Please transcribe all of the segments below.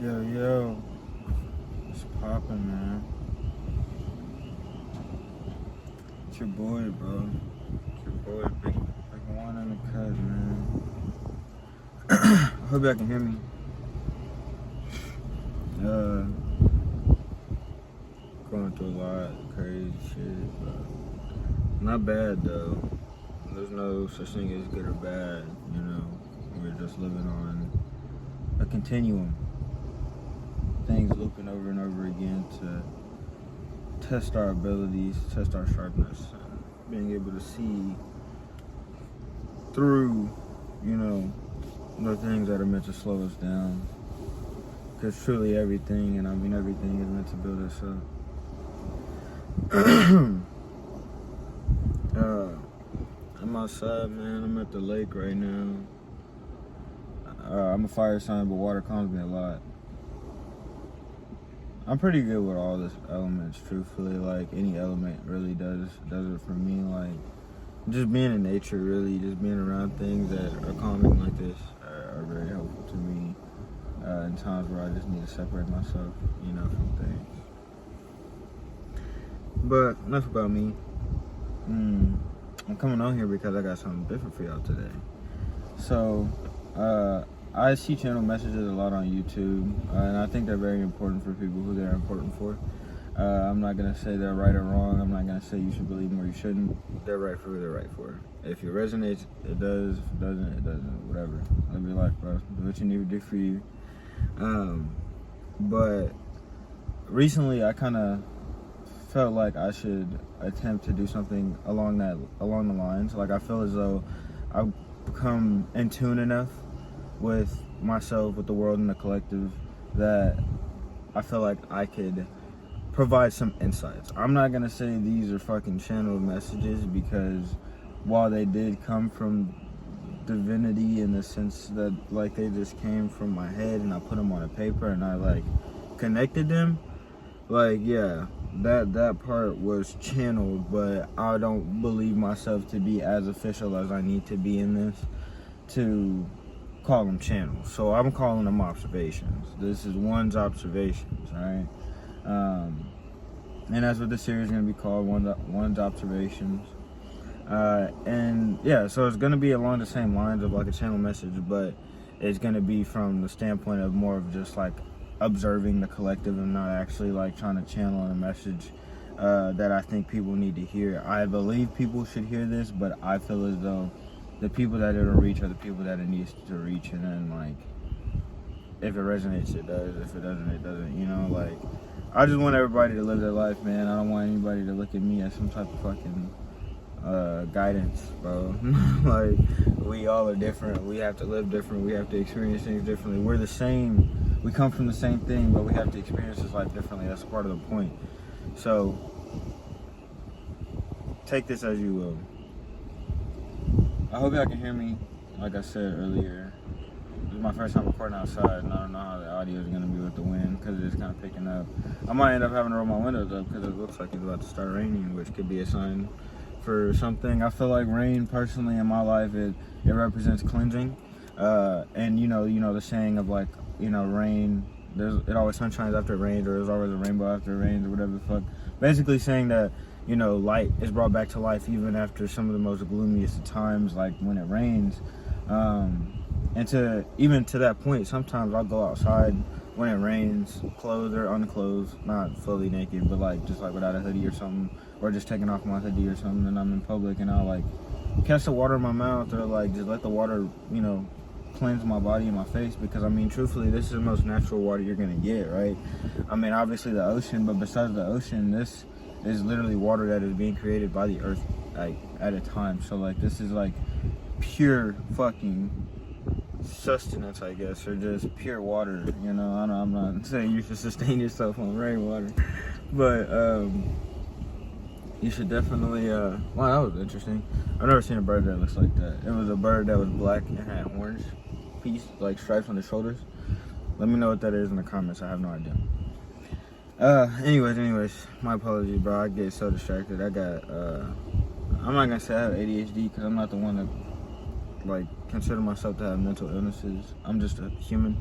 Yo, yo, what's poppin', man? It's your boy, bro. It's your boy, big one in the cut, man. I hope y'all can hear me. Going through a lot of crazy shit, but not bad, though. There's no such thing as good or bad, you know. We're just living on a continuum. Things looping over and over again to test our abilities, test our sharpness, being able to see through, you know, the things that are meant to slow us down. Because truly everything, and I mean everything, is meant to build us up. I'm outside, man. I'm at the lake right now. I'm a fire sign, but water calms me a lot. I'm pretty good with all the elements, truthfully. Like, any element really does it for me. Like, just being in nature, really, just being around things that are calming like this are very helpful to me in times where I just need to separate myself, you know, from things. But enough about me. I'm coming on here because I got something different for y'all today. So, I see channel messages a lot on YouTube, and I think they're very important for people who they're important for. I'm not going to say they're right or wrong. I'm not going to say you should believe them or you shouldn't. They're right for who they're right for. If it resonates, it does. If it doesn't, it doesn't. Whatever. Live your life, bro. Do what you need to do for you. But recently, I kind of felt like I should attempt to do something along the lines. Like, I feel as though I've become in tune enough with myself, with the world, and the collective, that I feel like I could provide some insights. I'm not gonna say these are fucking channeled messages, because while they did come from divinity in the sense that, like, they just came from my head and I put them on a paper and I, like, connected them, like, yeah, that part was channeled, but I don't believe myself to be as official as I need to be in this to call them channels. So I'm calling them observations. This is one's observations, right? And that's what the series is going to be called, one's observations. And yeah, so it's going to be along the same lines of like a channel message, but it's going to be from the standpoint of more of just like observing the collective and not actually like trying to channel a message that I think people need to hear. I believe people should hear this, but I feel as though the people that it'll reach are the people that it needs to reach, and then, like, if it resonates, it does. If it doesn't, it doesn't. You know, like, I just want everybody to live their life, man. I don't want anybody to look at me as some type of fucking guidance, bro. Like, we all are different. We have to live different. We have to experience things differently. We're the same. We come from the same thing, but we have to experience this life differently. That's part of the point. So, take this as you will. I hope y'all can hear me. Like I said earlier, this is my first time recording outside, and I don't know how the audio is going to be with the wind, because it's kind of picking up. I might end up having to roll my windows up because it looks like it's about to start raining, which could be a sign for something. I feel like rain, personally, in my life, it represents cleansing. And you know the saying of, like, you know, rain, it always sunshines after it rains, or there's always a rainbow after it rains, or whatever the fuck. Basically saying that, you know, light is brought back to life even after some of the most gloomiest of times, like when it rains. And even to that point, sometimes I'll go outside when it rains, clothed or unclothed, not fully naked, but like just like without a hoodie or something, or just taking off my hoodie or something, and I'm in public, and I'll like catch the water in my mouth, or like just let the water, you know, cleanse my body and my face, because I mean, truthfully, this is the most natural water you're gonna get, right? I mean, obviously the ocean, but besides the ocean, this is literally water that is being created by the earth, like, at a time. So like, this is like pure fucking sustenance, I guess, or just pure water, you know. I'm not saying you should sustain yourself on rainwater, but you should definitely wow, that was interesting. I've never seen a bird that looks like that. It was a bird that was black and had orange piece, like stripes on the shoulders. Let me know what that is in the comments. I have no idea. Anyways, my apologies, bro. I get so distracted. I'm not gonna say I have ADHD, because I'm not the one that, like, consider myself to have mental illnesses. I'm just a human.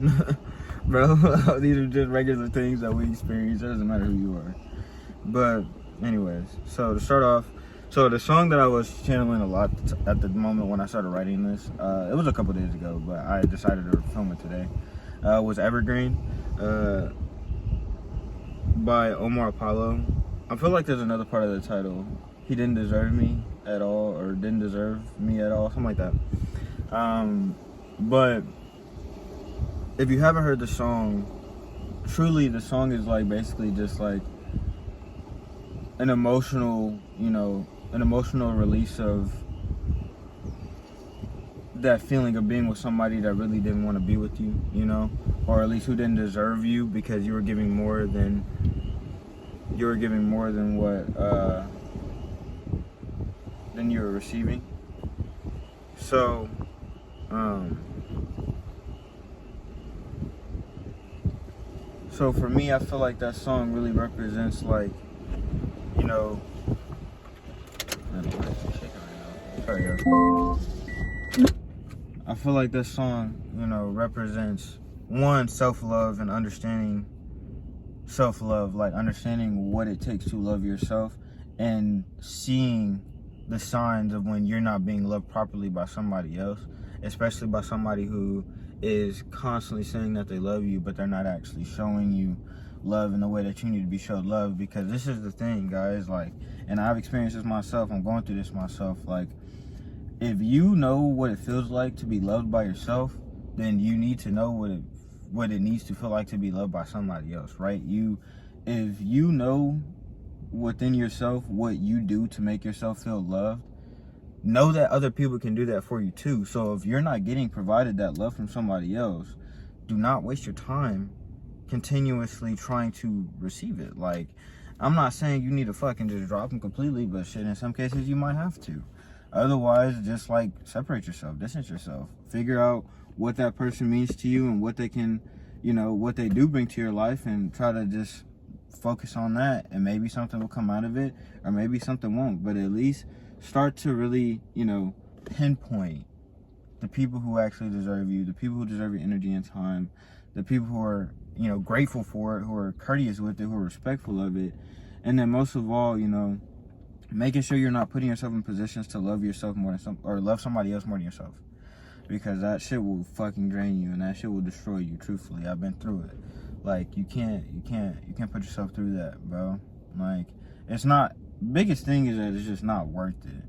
bro. These are just regular things that we experience. It doesn't matter who you are. But anyways, so to start off, so the song that I was channeling a lot at the moment when I started writing this, it was a couple days ago, but I decided to film it today, was Evergreen by Omar Apollo. I feel like there's another part of the title. He didn't deserve me at all, or didn't deserve me at all, something like that. But if you haven't heard the song, truly the song is like basically just like an emotional, an emotional release of that feeling of being with somebody that really didn't want to be with you, or at least who didn't deserve you because you were giving more than what than you were receiving. So so for me, I feel like that song really represents like, I feel like this song, represents one, self-love and understanding self-love, like understanding what it takes to love yourself and seeing the signs of when you're not being loved properly by somebody else, especially by somebody who is constantly saying that they love you, but they're not actually showing you love in the way that you need to be showed love. Because this is the thing, guys, like, and I've experienced this myself, I'm going through this myself, like, if you know what it feels like to be loved by yourself, then you need to know what it needs to feel like to be loved by somebody else, right? If you know within yourself what you do to make yourself feel loved, know that other people can do that for you too. So if you're not getting provided that love from somebody else, do not waste your time continuously trying to receive it. Like, I'm not saying you need to fucking just drop them completely, but shit, in some cases you might have to. Otherwise, just like separate yourself, distance yourself, figure out what that person means to you and what they can, what they do bring to your life, and try to just focus on that, and maybe something will come out of it, or maybe something won't. But at least start to really, pinpoint the people who actually deserve you, the people who deserve your energy and time, the people who are, grateful for it, who are courteous with it, who are respectful of it. And then most of all, making sure you're not putting yourself in positions to love yourself more than or love somebody else more than yourself. Because that shit will fucking drain you, and that shit will destroy you, truthfully. I've been through it. Like, you can't put yourself through that, bro. Like, it's not, biggest thing is that it's just not worth it.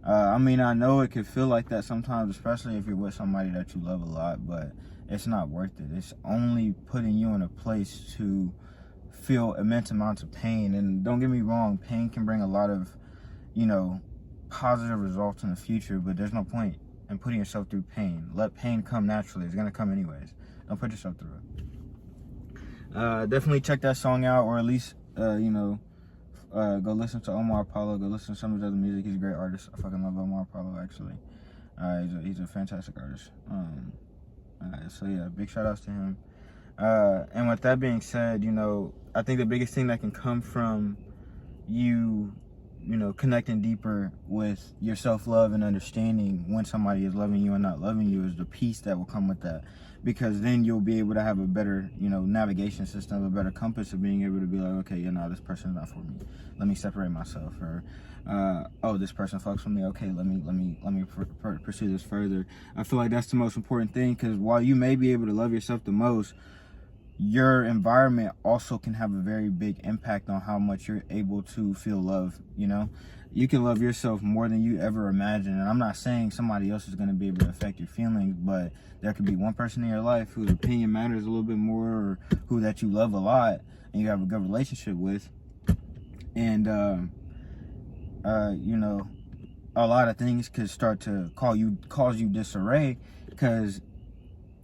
I mean, I know it could feel like that sometimes, especially if you're with somebody that you love a lot, but it's not worth it. It's only putting you in a place to feel immense amounts of pain. And don't get me wrong, pain can bring a lot of, positive results in the future, but there's no point in putting yourself through pain. Let pain come naturally. It's gonna come anyways. Don't put yourself through it. Definitely check that song out, or at least, go listen to Omar Apollo. Go listen to some of his other music. He's a great artist. I fucking love Omar Apollo, actually. He's a fantastic artist. So yeah, big shout outs to him. And with that being said, I think the biggest thing that can come from you, connecting deeper with your self-love and understanding when somebody is loving you and not loving you is the peace that will come with that. Because then you'll be able to have a better, navigation system, a better compass of being able to be like, okay, this person's not for me. Let me separate myself. Or, oh, this person fucks with me. Okay, let me pursue this further. I feel like that's the most important thing, because while you may be able to love yourself the most, your environment also can have a very big impact on how much you're able to feel love. You can love yourself more than you ever imagined. And I'm not saying somebody else is going to be able to affect your feelings, but there could be one person in your life whose opinion matters a little bit more, or who that you love a lot and you have a good relationship with. And, a lot of things could start to cause you disarray, because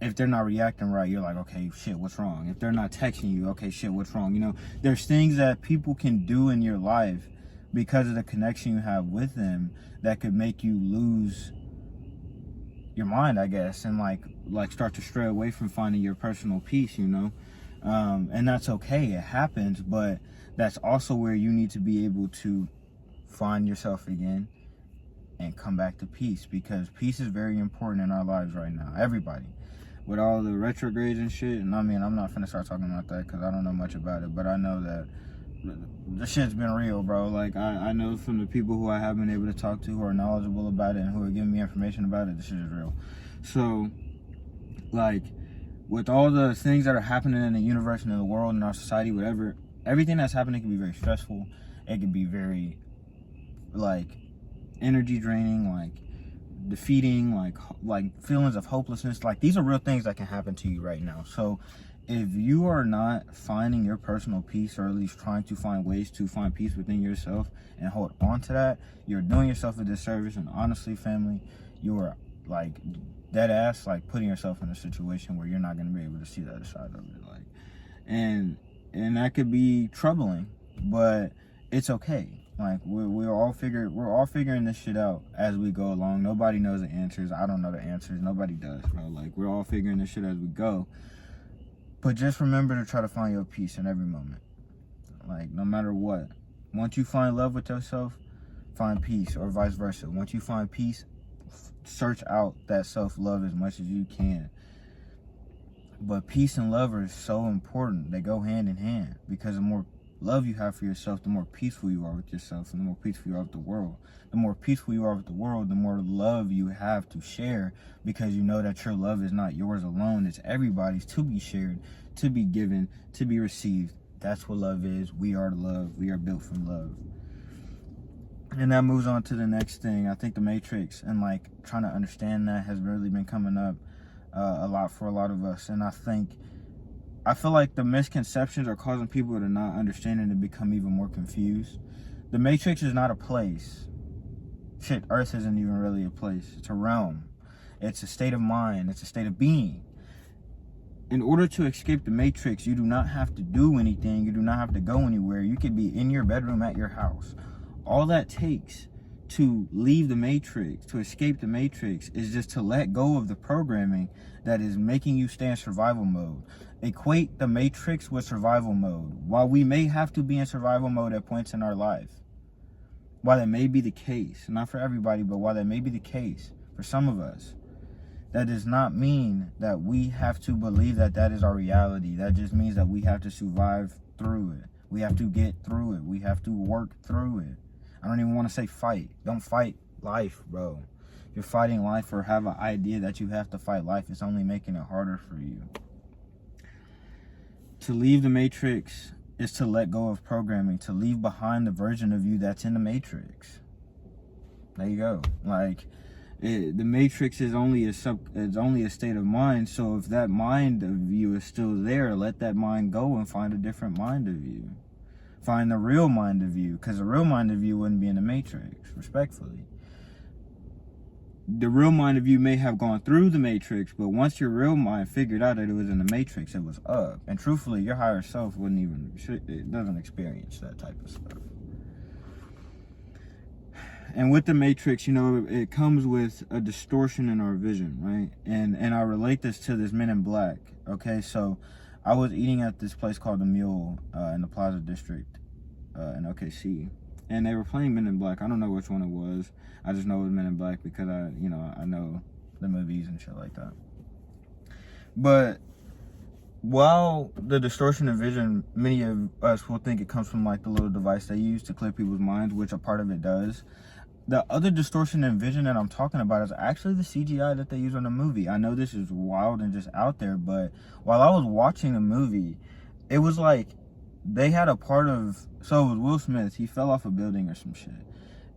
if they're not reacting right, you're like, okay, shit, what's wrong? If they're not texting you, okay, shit, what's wrong? There's things that people can do in your life because of the connection you have with them that could make you lose your mind, I guess, and like start to stray away from finding your personal peace, and that's okay. It happens, but that's also where you need to be able to find yourself again and come back to peace, because peace is very important in our lives right now, everybody. with all the retrogrades and shit. And I mean, I'm not finna start talking about that because I don't know much about it, but I know that the shit's been real, bro. Like, I know from the people who I have been able to talk to who are knowledgeable about it and who are giving me information about it, the shit is real. So, like, with all the things that are happening in the universe and in the world and our society, whatever, everything that's happening can be very stressful. It can be very, like, energy draining, like, defeating, like feelings of hopelessness. Like, these are real things that can happen to you right now. So if you are not finding your personal peace, or at least trying to find ways to find peace within yourself and hold on to that, you're doing yourself a disservice. And honestly, family, you are, like, dead ass, like, putting yourself in a situation where you're not going to be able to see the other side of it. Like, and that could be troubling, but it's okay. Like, we're all figuring this shit out as we go along. Nobody knows the answers. I don't know the answers. Nobody does, bro. Like, we're all figuring this shit as we go. But just remember to try to find your peace in every moment. Like, no matter what. Once you find love with yourself, find peace, or vice versa. Once you find peace, search out that self-love as much as you can. But peace and love are so important. They go hand in hand, because the more love you have for yourself, the more peaceful you are with yourself, and the more peaceful you are with the world. The more peaceful you are with the world, the more love you have to share, because you know that your love is not yours alone. It's everybody's, to be shared, to be given, to be received. That's what love is. We are love. We are built from love. And that moves on to the next thing. I think the Matrix, and like trying to understand that, has really been coming up a lot for a lot of us. And I feel like the misconceptions are causing people to not understand and to become even more confused. The Matrix is not a place. Shit, Earth isn't even really a place. It's a realm. It's a state of mind. It's a state of being. In order to escape the Matrix, you do not have to do anything. You do not have to go anywhere. You could be in your bedroom at your house. All that takes to leave the Matrix, to escape the Matrix, is just to let go of the programming that is making you stay in survival mode. Equate the Matrix with survival mode. While we may have to be in survival mode at points in our life, while that may be the case, not for everybody, but while that may be the case for some of us, that does not mean that we have to believe that that is our reality. That just means that we have to survive through it. We have to get through it. We have to work through it. I don't even want to say fight. Don't fight life, bro. If you're fighting life or have an idea that you have to fight life, it's only making it harder for you. To leave the Matrix is to let go of programming, to leave behind the version of you that's in the Matrix. There you go. Like, the Matrix is only a state of mind. So if that mind of you is still there, let that mind go and find a different mind of you. Find the real mind of you, because the real mind of you wouldn't be in the Matrix, respectfully. The real mind of you may have gone through the Matrix, but once your real mind figured out that it was in the Matrix, it was up. And truthfully, your higher self it doesn't experience that type of stuff. And with the Matrix, you know, it comes with a distortion in our vision, right? And I relate this to this Men in Black, okay? So I was eating at this place called The Mule in the Plaza District in OKC. And they were playing Men in Black. I don't know which one it was. I just know it was Men in Black because I know the movies and shit like that. But while the distortion of vision, many of us will think it comes from like the little device they use to clear people's minds, which a part of it does. The other distortion in vision that I'm talking about is actually the CGI that they use on the movie. I know this is wild and just out there, but while I was watching the movie, it was like they had a part of, so it was Will Smith, he fell off a building or some shit,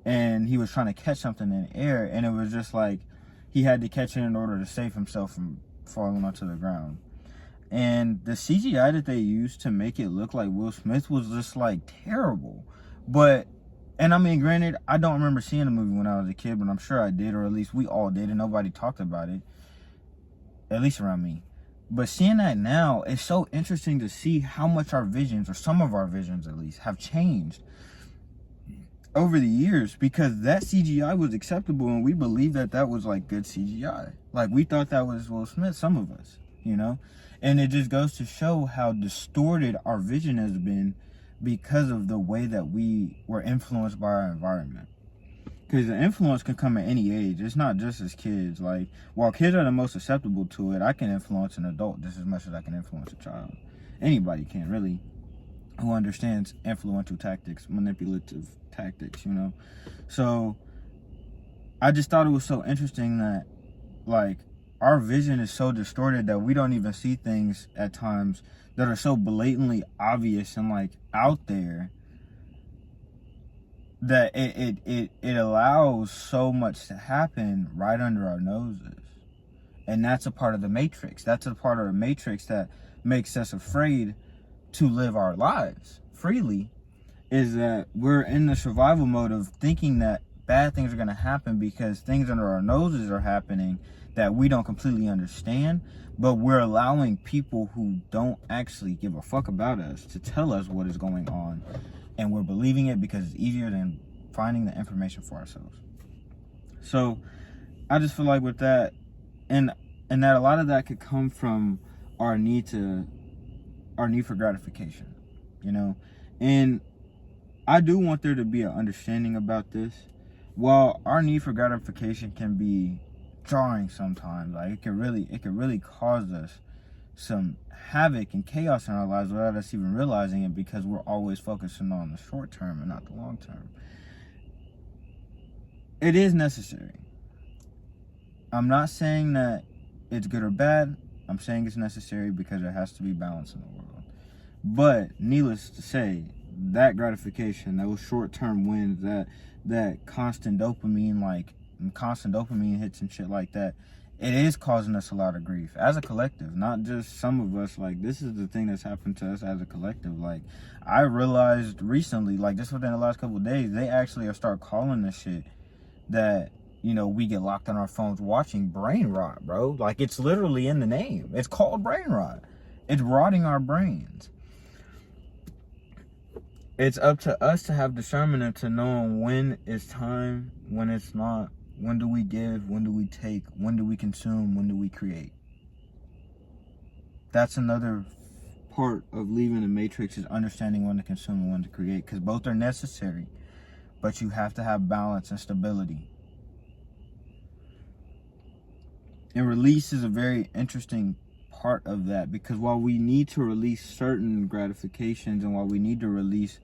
and he was trying to catch something in the air, and it was just like he had to catch it in order to save himself from falling onto the ground. And the CGI that they used to make it look like Will Smith was just like terrible. And I mean, granted, I don't remember seeing the movie when I was a kid, but I'm sure I did, or at least we all did, and nobody talked about it, at least around me. But seeing that now, it's so interesting to see how much our visions, or some of our visions at least, have changed over the years, because that CGI was acceptable, and we believed that that was like good CGI. Like, we thought that was Will Smith, some of us, you know? And it just goes to show how distorted our vision has been because of the way that we were influenced by our environment. Because the influence can come at any age. It's not just as kids. Like, while kids are the most susceptible to it, I can influence an adult just as much as I can influence a child. Anybody can, really, who understands influential tactics, manipulative tactics, you know? So, I just thought it was so interesting that, like, our vision is so distorted that we don't even see things at times that are so blatantly obvious and, like, out there, that it allows so much to happen right under our noses. And that's a part of the matrix. That's a part of the matrix that makes us afraid to live our lives freely, is that we're in the survival mode of thinking that bad things are going to happen because things under our noses are happening that we don't completely understand, but we're allowing people who don't actually give a fuck about us to tell us what is going on. And we're believing it because it's easier than finding the information for ourselves. So I just feel like with that, and that a lot of that could come from our need for gratification, you know. And I do want there to be an understanding about this. While our need for gratification can be jarring sometimes, like it could really cause us some havoc and chaos in our lives without us even realizing it, because we're always focusing on the short term and not the long term. It is necessary. I'm not saying that it's good or bad. I'm saying it's necessary because there has to be balance in the world. But needless to say, that gratification, those short-term wins, that constant dopamine hits and shit like that, it is causing us a lot of grief as a collective, not just some of us. Like, this is the thing that's happened to us as a collective. Like, I realized recently, like just within the last couple of days, they actually are start calling this shit that, you know, we get locked on our phones watching brain rot, bro. Like, it's literally in the name. It's called brain rot. It's rotting our brains. It's up to us to have discernment and to know when it's time, when it's not. When do we give? When do we take? When do we consume? When do we create? That's another part of leaving the matrix, is understanding when to consume and when to create, because both are necessary, but you have to have balance and stability. And release is a very interesting part of that, because while we need to release certain gratifications and while we need to release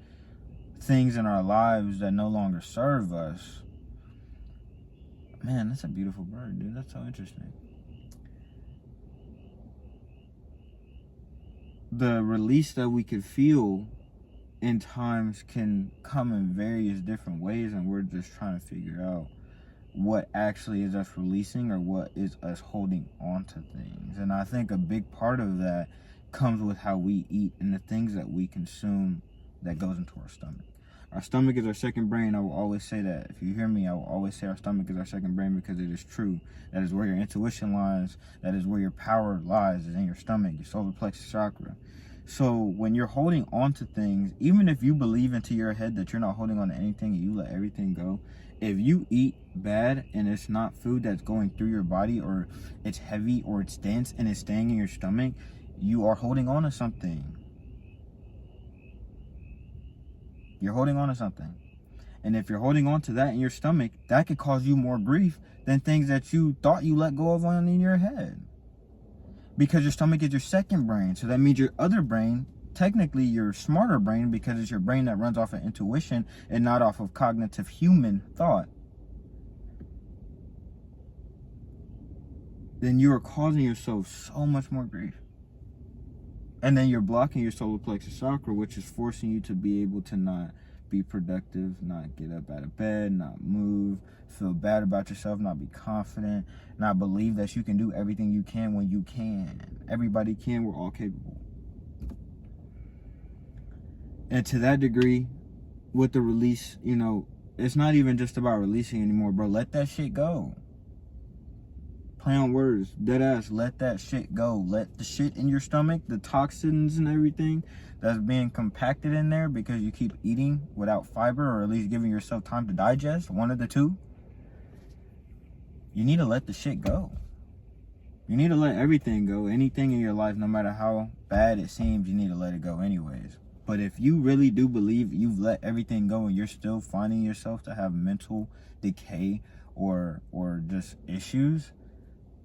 things in our lives that no longer serve us, man, that's a beautiful bird, dude. That's so interesting. The release that we could feel in times can come in various different ways, and we're just trying to figure out what actually is us releasing or what is us holding on to things. And I think a big part of that comes with how we eat and the things that we consume that goes into our stomach. Our stomach is our second brain. I will always say that. If you hear me, I will always say our stomach is our second brain, because it is true. That is where your intuition lies. That is where your power lies, is in your stomach, your solar plexus chakra. So when you're holding on to things, even if you believe into your head that you're not holding on to anything and you let everything go, if you eat bad and it's not food that's going through your body, or it's heavy or it's dense and it's staying in your stomach, you are holding on to something. You're holding on to something. And if you're holding on to that in your stomach, that could cause you more grief than things that you thought you let go of on in your head. Because your stomach is your second brain. So that means your other brain, technically your smarter brain, because it's your brain that runs off of intuition and not off of cognitive human thought, then you are causing yourself so much more grief. And then you're blocking your solar plexus chakra, which is forcing you to be able to not be productive, not get up out of bed, not move, feel bad about yourself, not be confident, not believe that you can do everything you can when you can. Everybody can. We're all capable. And to that degree, with the release, you know, it's not even just about releasing anymore, bro. Let that shit go. Play on words, dead ass, let that shit go. Let the shit in your stomach, the toxins and everything that's being compacted in there because you keep eating without fiber, or at least giving yourself time to digest, one of the two. You need to let the shit go. You need to let everything go. Anything in your life, no matter how bad it seems, you need to let it go anyways. But if you really do believe you've let everything go and you're still finding yourself to have mental decay or just issues,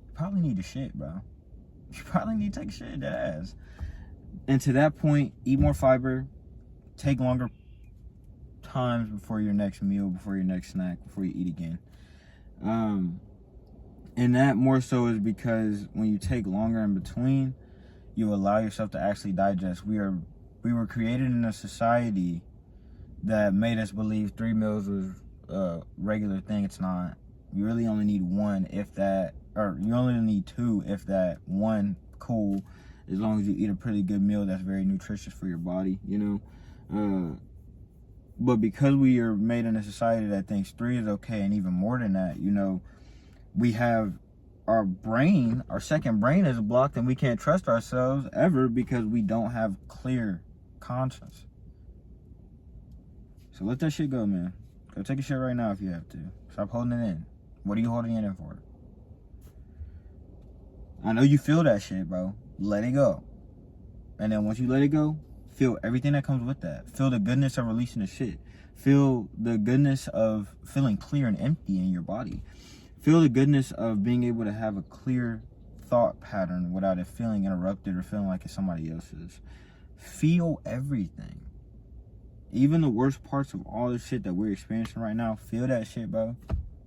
you probably need to shit, bro. You probably need to take a shit, that ass. And to that point, eat more fiber, take longer times before your next meal, before your next snack, before you eat again. And that more so is because when you take longer in between, you allow yourself to actually digest. We were created in a society that made us believe 3 meals was a regular thing. It's not. You really only need 1, if that, or you only need 2, if that. 1, cool, as long as you eat a pretty good meal that's very nutritious for your body, you know. But because we are made in a society that thinks 3 is okay, and even more than that, you know, we have our brain, our second brain is blocked, and we can't trust ourselves ever because we don't have clear conscience. So let that shit go, man. Go take a shit right now if you have to. Stop holding it in. What are you holding it in for? I know you feel that shit, bro. Let it go. And then once you let it go, feel everything that comes with that. Feel the goodness of releasing the shit. Feel the goodness of feeling clear and empty in your body. Feel the goodness of being able to have a clear thought pattern without it feeling interrupted or feeling like it's somebody else's. Feel everything. Even the worst parts of all the shit that we're experiencing right now, feel that shit, bro.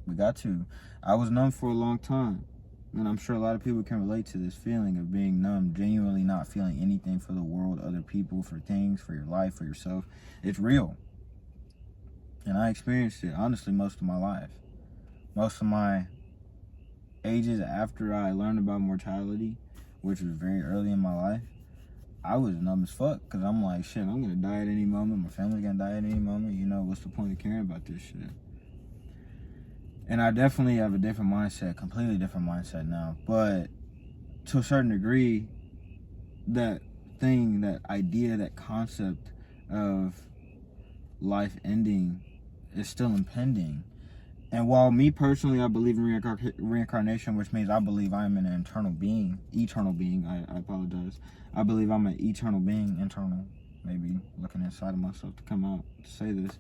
We got to. I was numb for a long time. And I'm sure a lot of people can relate to this feeling of being numb, genuinely not feeling anything for the world, other people, for things, for your life, for yourself. It's real. And I experienced it, honestly, most of my life. Most of my ages after I learned about mortality, which was very early in my life, I was numb as fuck, because I'm like, shit, I'm going to die at any moment. My family's going to die at any moment. You know, what's the point of caring about this shit? And I definitely have a different mindset, completely different mindset now. But to a certain degree, that thing, that idea, that concept of life ending is still impending. And while me personally, I believe in reincarnation, which means I believe I'm an eternal being, I apologize. I believe I'm an eternal being, internal, maybe looking inside of myself to come out to say this.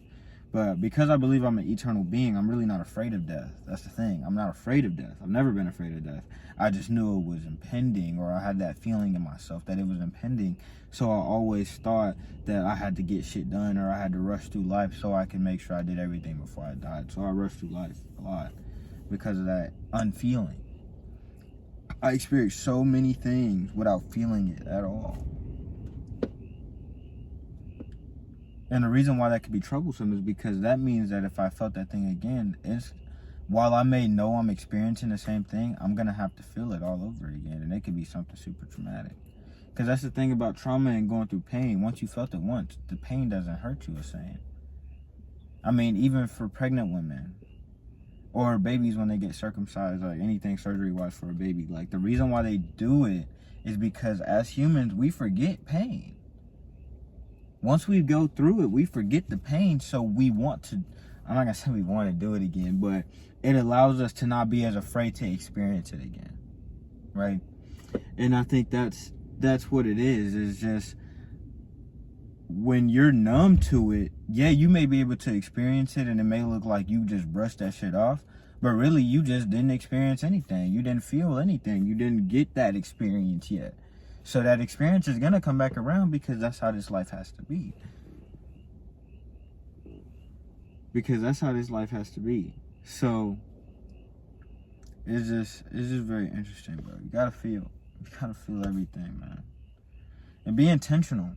But because I believe I'm an eternal being, I'm really not afraid of death. That's the thing. I'm not afraid of death. I've never been afraid of death. I just knew it was impending, or I had that feeling in myself that it was impending. So I always thought that I had to get shit done, or I had to rush through life so I could make sure I did everything before I died. So I rushed through life a lot because of that unfeeling. I experienced so many things without feeling it at all. And the reason why that could be troublesome is because that means that if I felt that thing again, while I may know I'm experiencing the same thing, I'm going to have to feel it all over again. And it could be something super traumatic. Because that's the thing about trauma and going through pain. Once you felt it once, the pain doesn't hurt you the same. I mean, even for pregnant women or babies when they get circumcised, or anything surgery-wise for a baby, like, the reason why they do it is because as humans, we forget pain. Once we go through it, we forget the pain, so we want to, I'm not going to say we want to do it again, but it allows us to not be as afraid to experience it again, right? And I think that's what it is just when you're numb to it, yeah, you may be able to experience it, and it may look like you just brushed that shit off, but really, you just didn't experience anything. You didn't feel anything. You didn't get that experience yet. So that experience is going to come back around because that's how this life has to be. Because that's how this life has to be. So it's just very interesting, bro. You gotta feel everything, man. And be intentional.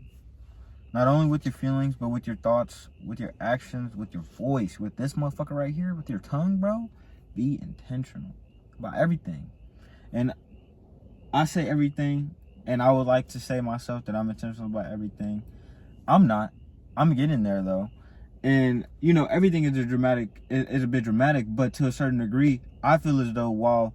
Not only with your feelings, but with your thoughts, with your actions, with your voice, with this motherfucker right here, with your tongue, bro. Be intentional about everything. And I say everything. And I would like to say myself that I'm intentional about everything. I'm not. I'm getting there, though. And, you know, everything is a bit dramatic, but to a certain degree, I feel as though while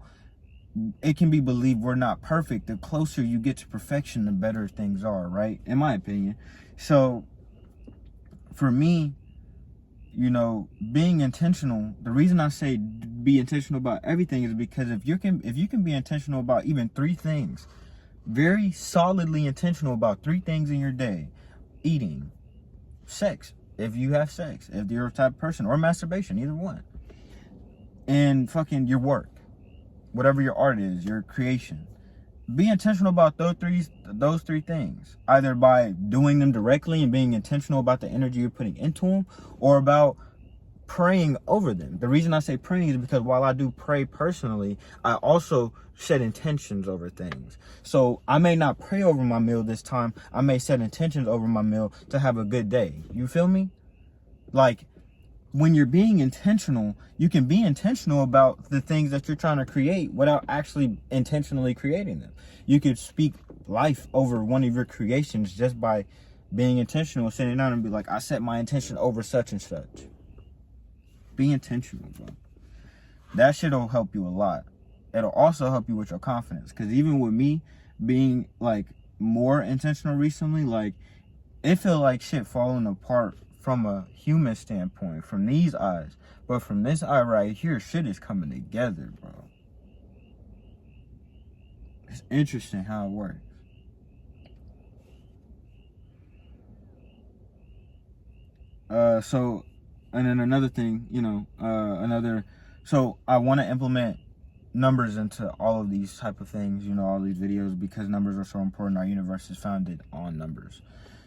it can be believed we're not perfect, the closer you get to perfection, the better things are, right? In my opinion. So, for me, you know, being intentional, the reason I say be intentional about everything is because if you can be intentional about even 3 things, very solidly intentional about 3 things in your day, eating, sex, if you have sex, if you're a type of person, or masturbation, either one. And fucking your work, whatever your art is, your creation. Be intentional about those three things, either by doing them directly and being intentional about the energy you're putting into them, or about praying over them. The reason I say praying is because while I do pray personally, I also set intentions over things. So I may not pray over my meal this time. I may set intentions over my meal to have a good day. You feel me? Like, when you're being intentional, you can be intentional about the things that you're trying to create without actually intentionally creating them. You could speak life over one of your creations just by being intentional, sitting down and be like, I set my intention over such and such. Be intentional, bro. That shit will help you a lot. It'll also help you with your confidence. Because even with me being like more intentional recently, like, it feel like shit falling apart from a human standpoint, from these eyes. But from this eye right here, shit is coming together, bro. It's interesting how it works. So, and then another thing, so I want to implement numbers into all of these type of things, all these videos, because numbers are so important. Our universe is founded on numbers.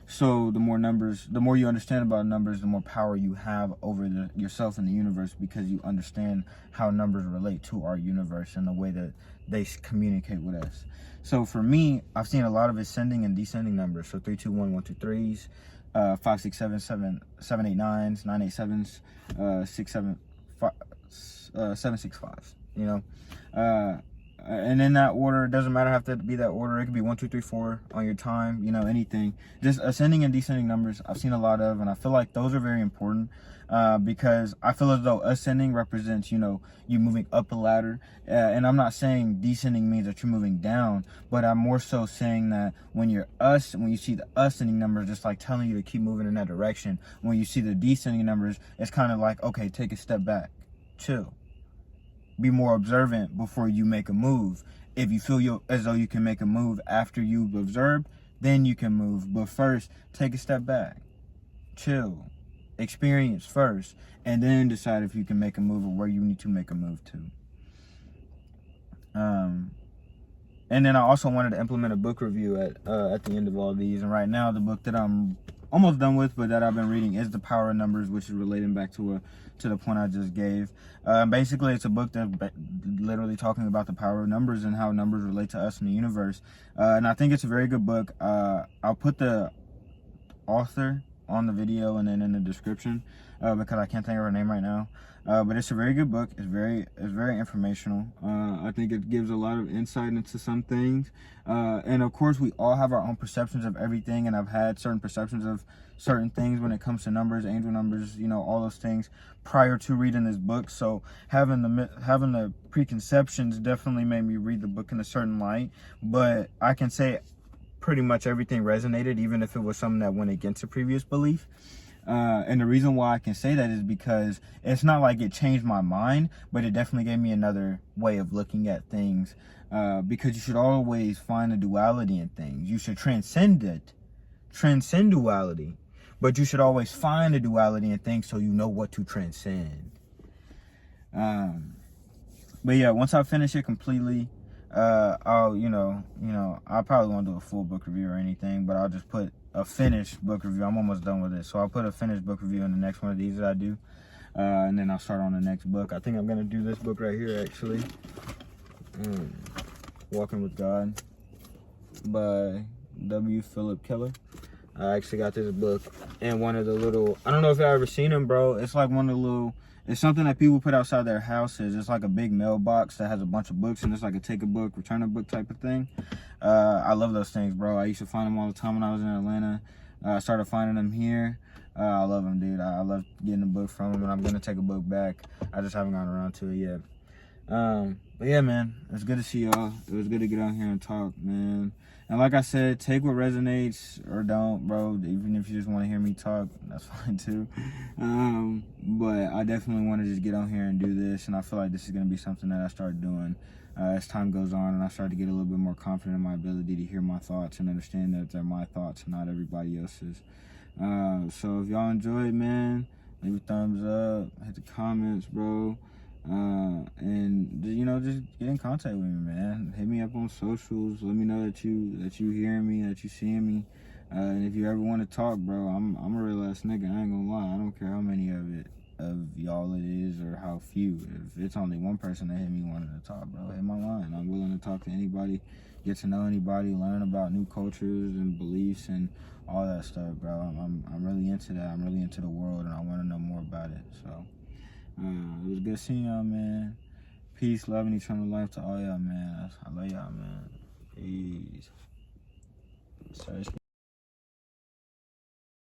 So the more numbers, the more you understand about numbers, the more power you have over yourself and the universe, because you understand how numbers relate to our universe and the way that they communicate with us. So for me, I've seen a lot of ascending and descending numbers. So 3, 2, 1, 1, 2, 3s, 5, 6, 7, 7, 7, 8, 9s, 9, 8, 7s, 6, 7, 5, 7, 6, 5s, and in that order. It doesn't matter have to be that order. It could be 1, 2, 3, 4 on your time, anything. Just ascending and descending numbers I've seen a lot of, and I feel like those are very important, because I feel as though ascending represents, you moving up a ladder, and I'm not saying descending means that you're moving down, but I'm more so saying that when you see the ascending numbers, it's like telling you to keep moving in that direction. When you see the descending numbers, it's kind of like, okay, take a step back, chill. Be more observant before you make a move. If you feel as though you can make a move after you've observed, then you can move. But first, take a step back. Chill. Experience first. And then decide if you can make a move or where you need to make a move to. And then I also wanted to implement a book review at the end of all these. And right now, the book that I'm almost done with, but that I've been reading, is The Power of Numbers, which is relating back to the point I just gave. Basically, it's a book that's literally talking about the power of numbers and how numbers relate to us in the universe. And I think it's a very good book. I'll put the author on the video and then in the description, because I can't think of her name right now. But it's a very good book. It's very informational. I think it gives a lot of insight into some things. And of course, we all have our own perceptions of everything. And I've had certain perceptions of certain things when it comes to numbers, angel numbers, all those things prior to reading this book. So having the preconceptions definitely made me read the book in a certain light. But I can say pretty much everything resonated, even if it was something that went against a previous belief. And the reason why I can say that is because it's not like it changed my mind, but it definitely gave me another way of looking at things. Because you should always find a duality in things. You should transcend duality, but you should always find a duality in things so you know what to transcend. But yeah, once I finish it completely, I'll probably won't do a full book review or anything, but I'll just put a finished book review. I'm almost done with it, so I'll put a finished book review in the next one of these that I do, and then I'll start on the next book. I think I'm gonna do this book right here, actually. Walking with God by W. Philip Keller. I actually got this book in one of the little, I don't know if y'all ever seen them, bro. It's like one of the little, it's something that people put outside their houses. It's like a big mailbox that has a bunch of books, and it's like a take a book, return a book type of thing. I love those things, bro. I used to find them all the time when I was in Atlanta. I started finding them here. I love them, dude. I love getting a book from them, and I'm going to take a book back. I just haven't gotten around to it yet. But yeah, man, it's good to see y'all. It was good to get on here and talk, man. And like I said, take what resonates or don't, bro. Even if you just want to hear me talk, that's fine too. But I definitely want to just get on here and do this, and I feel like this is going to be something that I start doing as time goes on and I start to get a little bit more confident in my ability to hear my thoughts and understand that they're my thoughts and not everybody else's. So if y'all enjoyed, man, leave a thumbs up, hit the comments, bro. And you know, just get in contact with me, man. Hit me up on socials. Let me know that you hearing me, that you seeing me. And if you ever want to talk, bro, I'm a real ass nigga. I ain't gonna lie. I don't care how many of y'all it is or how few. If it's only one person that hit me wanting to talk, bro, hit my line. I'm willing to talk to anybody, get to know anybody, learn about new cultures and beliefs and all that stuff, bro. I'm really into that. I'm really into the world and I want to know more about it. So it was good seeing y'all, man. Peace, love, and eternal life to all y'all, man. I love y'all, man. Peace. Sorry.